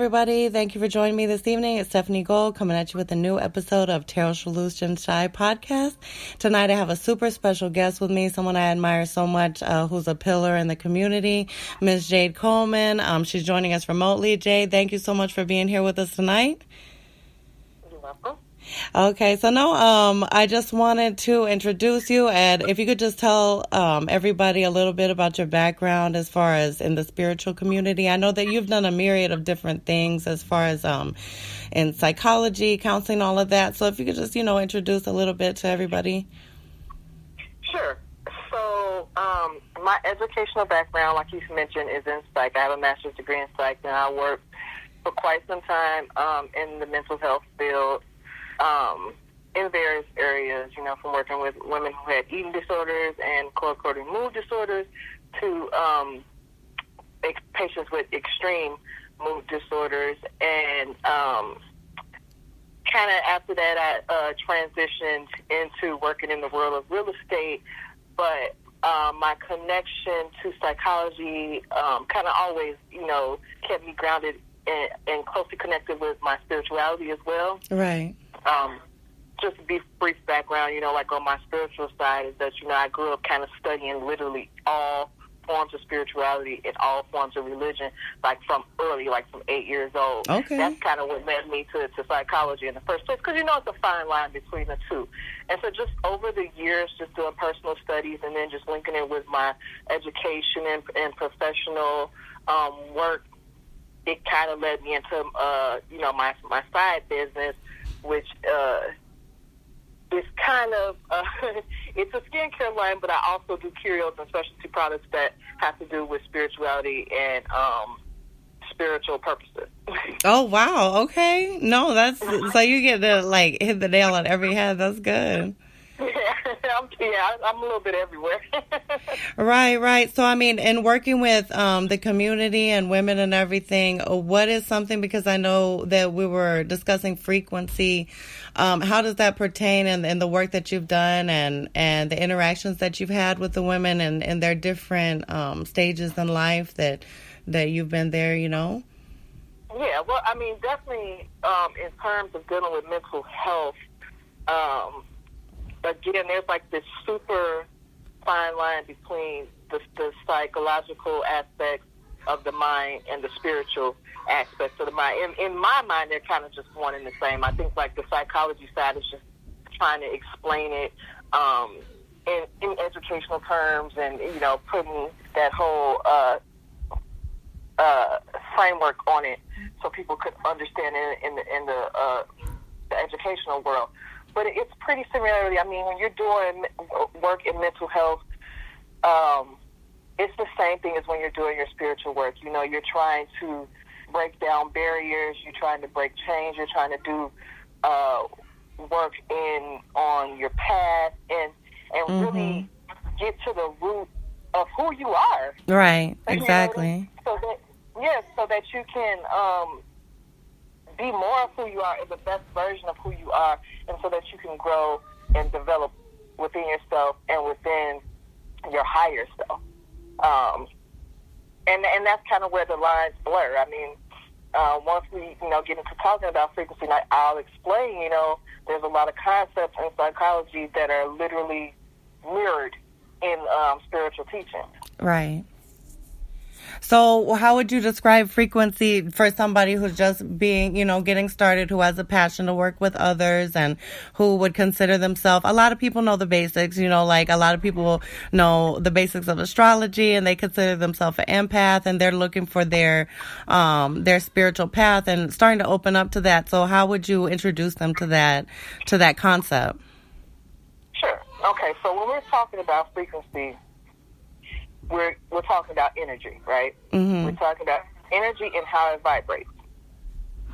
everybody. Thank you for joining me this evening. It's Stephanie Gold coming at you with a new episode of Tarot Solution Shy podcast. Tonight I have a super special guest with me, someone I admire so much, who's a pillar in the community, Miss Jade Coleman. She's joining us remotely. Jade, thank you so much for being here with us tonight. You're welcome. Okay, so now I just wanted to introduce you, and if you could just tell everybody a little bit about your background as far as in the spiritual community. I know that you've done a myriad of different things as far as in psychology, counseling, all of that. So if you could just, introduce a little bit to everybody. Sure. So my educational background, like you mentioned, is in psych. I have a master's degree in psych, and I worked for quite some time in the mental health field. In various areas, from working with women who had eating disorders and co-occurring mood disorders to patients with extreme mood disorders. And kind of after that, I transitioned into working in the world of real estate. But my connection to psychology kind of always, kept me grounded and closely connected with my spirituality as well. Right. Just a brief background, like on my spiritual side is that, I grew up kind of studying literally all forms of spirituality and all forms of religion, from 8 years old. Okay. That's kind of what led me to psychology in the first place, because, it's a fine line between the two. And so just over the years, just doing personal studies and then just linking it with my education and professional work, it kind of led me into, my side business, which is kind of, it's a skincare line, but I also do curios and specialty products that have to do with spirituality and spiritual purposes. Oh, wow. Okay. No, that's, so you get to, hit the nail on every head. That's good. I'm a little bit everywhere. Right. So, in working with the community and women and everything, what is something, because I know that we were discussing frequency, how does that pertain in the work that you've done and the interactions that you've had with the women and their different stages in life that you've been there, Yeah, well, definitely in terms of dealing with mental health, again, there's this super fine line between the psychological aspects of the mind and the spiritual aspects of the mind. In my mind, they're kind of just one and the same. I think the psychology side is just trying to explain it in educational terms and, putting that whole framework on it so people could understand it in the educational world. But it's pretty similarly. When you're doing work in mental health, it's the same thing as when you're doing your spiritual work. You're trying to break down barriers. You're trying to break chains. You're trying to do work on your path and really get to the root of who you are. Right. Exactly. So that you can be more of who you are and the best version of who you are, and so that you can grow and develop within yourself and within your higher self. And that's kind of where the lines blur. Once we, get into talking about frequency, I'll explain, there's a lot of concepts in psychology that are literally mirrored in spiritual teaching. Right. So how would you describe frequency for somebody who's just being, getting started, who has a passion to work with others and who would consider themselves, a lot of people know the basics, a lot of people know the basics of astrology and they consider themselves an empath and they're looking for their spiritual path and starting to open up to that. So how would you introduce them to that concept? Sure. Okay. So when we're talking about frequency, we're talking about energy, right? Mm-hmm. We're talking about energy and how it vibrates.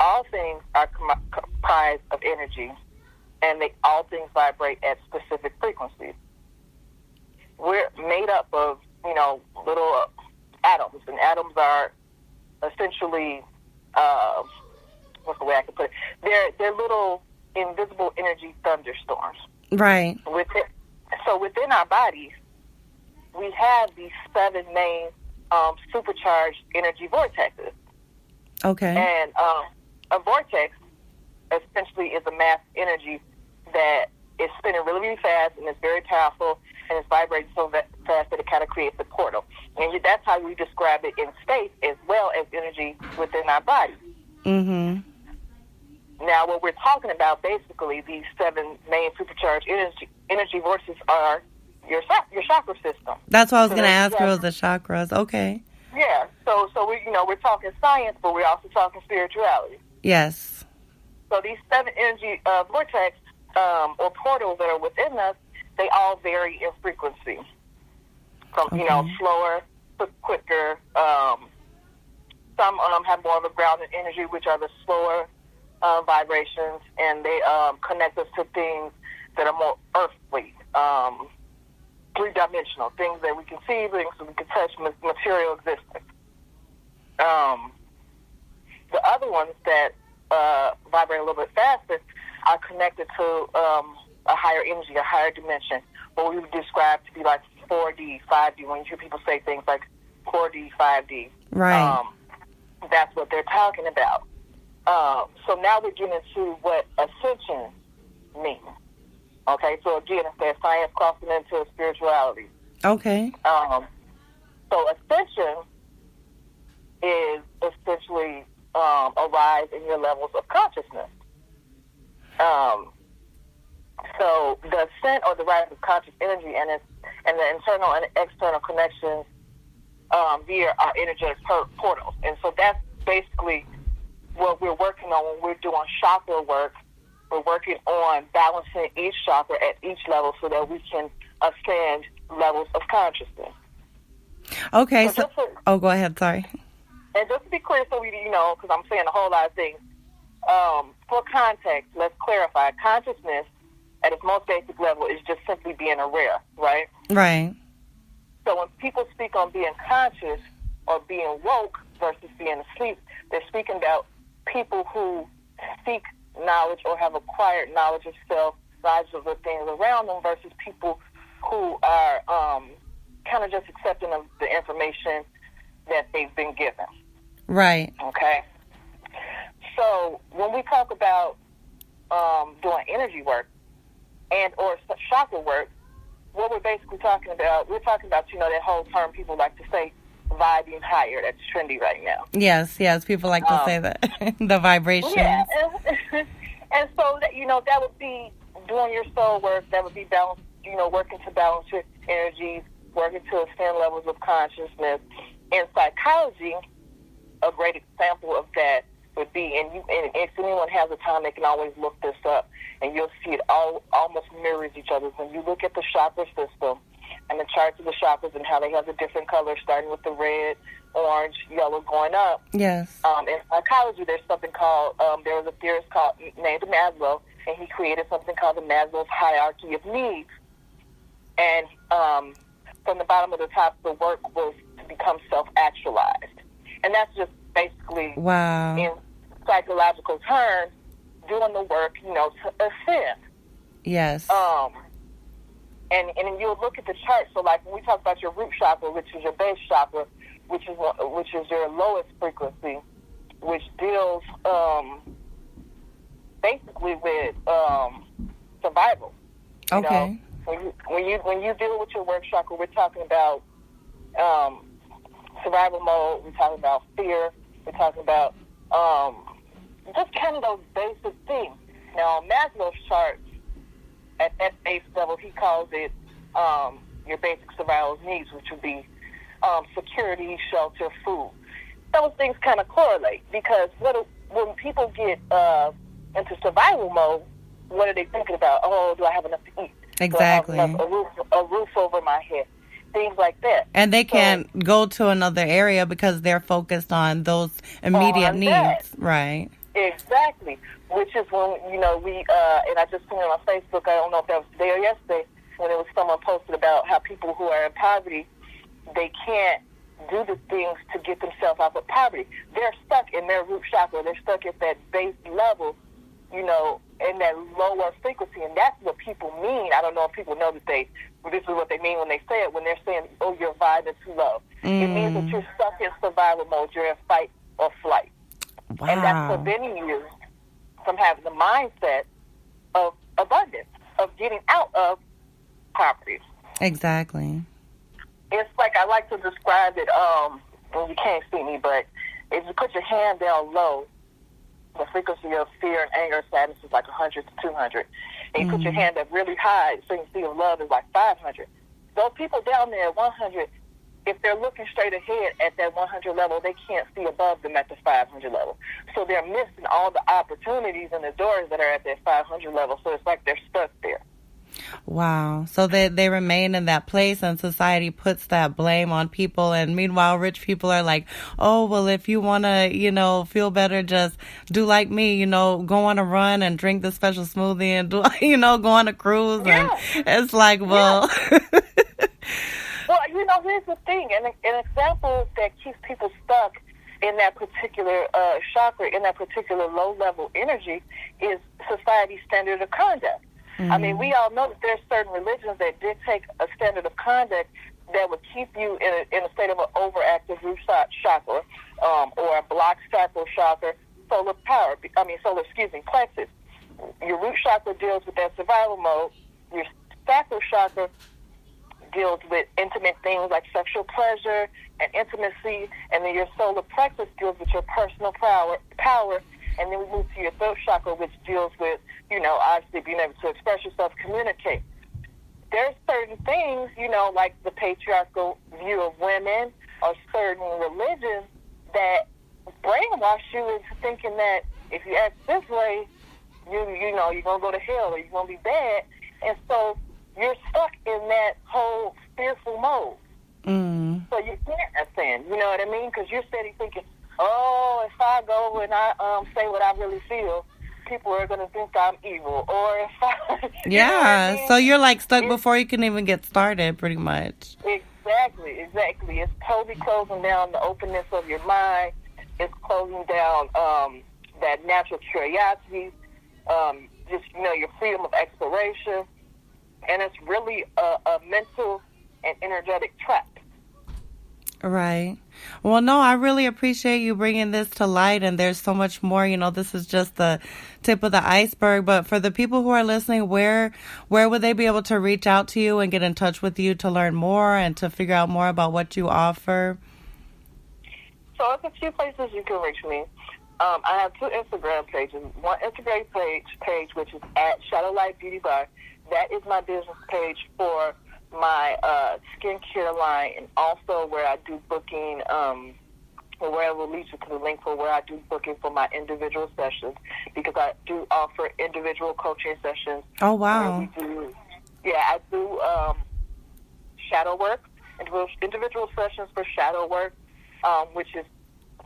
All things are comprised of energy, and all things vibrate at specific frequencies. We're made up of, little atoms, and atoms are essentially, what's the way I can put it? They're little invisible energy thunderstorms. Right. So within our bodies, we have these 7 main supercharged energy vortexes. Okay. And a vortex essentially is a mass energy that is spinning really, really fast, and it's very powerful, and it's vibrating so fast that it kind of creates a portal. And that's how we describe it in space, as well as energy within our body. Mm-hmm. Now, what we're talking about, basically, these 7 main supercharged energy vortices are your chakra system. That's what I was going to ask you, was the chakras. Okay. Yeah. So we're talking science, but we're also talking spirituality. Yes. So these 7 energy vortex or portals that are within us, they all vary in frequency. From slower to quicker. Some have more of a grounded energy, which are the slower vibrations, and they connect us to things that are more earthly, 3-dimensional, things that we can see, things that we can touch, material existence. The other ones that vibrate a little bit faster are connected to a higher energy, a higher dimension, what we would describe to be like 4D, 5D. When you hear people say things like 4D, 5D, right? That's what they're talking about. So now we're getting into what ascension means. Okay, so again, it's that science crossing into spirituality. Okay. So ascension is essentially a rise in your levels of consciousness. So the ascent or the rise of conscious energy and the internal and external connections via our energetic portals. And so that's basically what we're working on when we're doing chakra work. We're working on balancing each chakra at each level so that we can ascend levels of consciousness. Okay, go ahead, sorry. And just to be clear, so we, because I'm saying a whole lot of things, for context, let's clarify. Consciousness, at its most basic level, is just simply being aware, right? Right. So when people speak on being conscious or being woke versus being asleep, they're speaking about people who seek knowledge or have acquired knowledge of self, knowledge of the things around them, versus people who are kind of just accepting of the information that they've been given. Right. Okay. So when we talk about doing energy work and or chakra work, what we're basically talking about, that whole term people like to say, vibing higher. That's trendy right now. Yes, people like to say that. The vibrations. Yeah. And so, that would be doing your soul work. That would be balance, working to balance your energies, working to ascend levels of consciousness. In psychology, a great example of that would be, and if anyone has the time, they can always look this up, and you'll see it all almost mirrors each other. When you look at the chakra system and the charts of the chakras and how they have the different colors, starting with the red, orange, yellow, going up. Yes. In psychology, there's something called, there was a theorist named Maslow, and he created something called the Maslow's hierarchy of needs. And from the bottom of the top, the work was to become self-actualized. And that's just basically, in psychological terms, doing the work, to ascend. Yes. And you'll look at the chart. So, like when we talk about your root chakra, which is your base chakra, which is your lowest frequency, which deals basically with survival. Okay. When you deal with your work chakra, we're talking about survival mode. We're talking about fear. We're talking about just kind of those basic things. Now, on Maslow's chart, at that base level, he calls it your basic survival needs, which would be security, shelter, food. Those things kind of correlate because when people get into survival mode, what are they thinking about? Oh, do I have enough to eat? Exactly. Do I have enough, a roof over my head? Things like that. And they can't go to another area because they're focused on those immediate needs. That. Right. Exactly. Which is when, we, and I just seen it on Facebook, I don't know if that was today or yesterday, when it was someone posted about how people who are in poverty, they can't do the things to get themselves out of poverty. They're stuck in their root chakra. They're stuck at that base level, in that lower frequency. And that's what people mean. I don't know if people know that this is what they mean when they say it, when they're saying, oh, your vibe is too low. It means that you're stuck in survival mode. You're in fight or flight. Wow. And that's preventing you from having the mindset of abundance, of getting out of poverty. Exactly. It's like I like to describe it, well, you can't see me, but if you put your hand down low, the frequency of fear and anger and sadness is like 100 to 200. And you put your hand up really high, the frequency of love is like 500. Those people down there at 100, if they're looking straight ahead at that 100 level, they can't see above them at the 500 level. So they're missing all the opportunities and the doors that are at that 500 level. So it's like they're stuck there. Wow. So they remain in that place, and society puts that blame on people. And meanwhile, rich people are like, oh, well, if you want to, feel better, just do like me, go on a run and drink the special smoothie and do, go on a cruise. Yeah. And it's like, well. Yeah. Well, here's the thing. An example that keeps people stuck in that particular chakra, in that particular low-level energy, is society's standard of conduct. I mean, we all know that there's certain religions that dictate a standard of conduct that would keep you in a state of an overactive root chakra, or a blocked sacral chakra, plexus. Your root chakra deals with that survival mode. Your sacral chakra deals with intimate things like sexual pleasure and intimacy, and then your solar plexus deals with your personal power. And then we move to your throat chakra, which deals with, obviously being able to express yourself, communicate. There's certain things, like the patriarchal view of women or certain religions that brainwash you into thinking that if you act this way, you're going to go to hell or you're going to be bad. And so you're stuck in that whole fearful mode. So you can't ascend, you know what I mean? Because you're steady thinking, oh, if I go and I say what I really feel, people are going to think I'm evil. Or if I... Yeah, so you're like stuck before you can even get started, pretty much. Exactly. It's totally closing down the openness of your mind. It's closing down that natural curiosity, just, your freedom of exploration. And it's really a mental and energetic trap. Right. Well, no, I really appreciate you bringing this to light, and there's so much more. This is just the tip of the iceberg. But for the people who are listening, where would they be able to reach out to you and get in touch with you to learn more and to figure out more about what you offer? So there's a few places you can reach me. I have 2 Instagram pages. One Instagram page which is at shadowlightbeautybar. That is my business page for my skincare line, and also where I do booking, or where I will lead you to the link for where I do booking for my individual sessions, because I do offer individual coaching sessions. Oh, wow. I do shadow work, individual sessions for shadow work, which is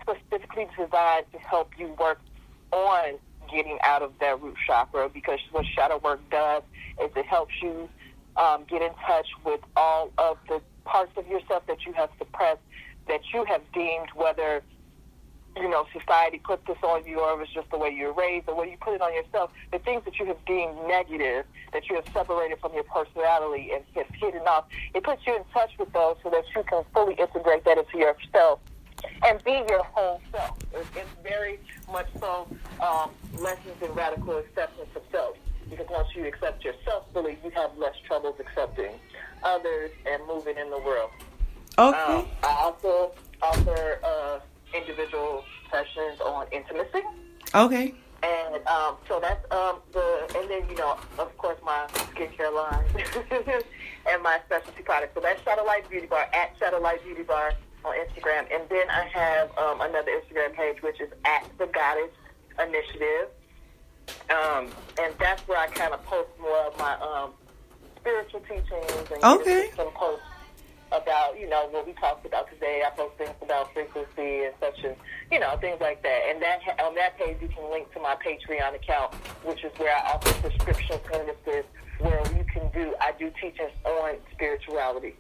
specifically designed to help you work on getting out of that root chakra, because what shadow work does is it helps you get in touch with all of the parts of yourself that you have suppressed, that you have deemed, whether, society put this on you or it was just the way you were raised or whether you put it on yourself, the things that you have deemed negative, that you have separated from your personality and have hidden off, it puts you in touch with those so that you can fully integrate that into yourself and be your whole self. It's very much so lessons in radical acceptance of self. Because once you accept yourself fully, you have less troubles accepting others and moving in the world. Okay. I also offer individual sessions on intimacy. Okay. And so that's and then, of course, my skincare line and my specialty products. So that's Shadowlight Beauty Bar, at Shadowlight Beauty Bar on Instagram. And then I have another Instagram page, which is at The Goddess Initiative. And that's where I kind of post more of my spiritual teachings and some posts about, what we talked about today. I post things about frequency and such, and, things like that. And on that page, you can link to my Patreon account, which is where I offer prescription services where I do teachings on spirituality.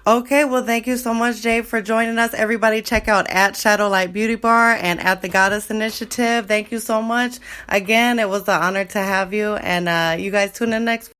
Okay, well, thank you so much, Jade, for joining us. Everybody check out at Shadowlight Beauty Bar and at The Goddess Initiative. Thank you so much. Again, it was an honor to have you, and you guys tune in next week.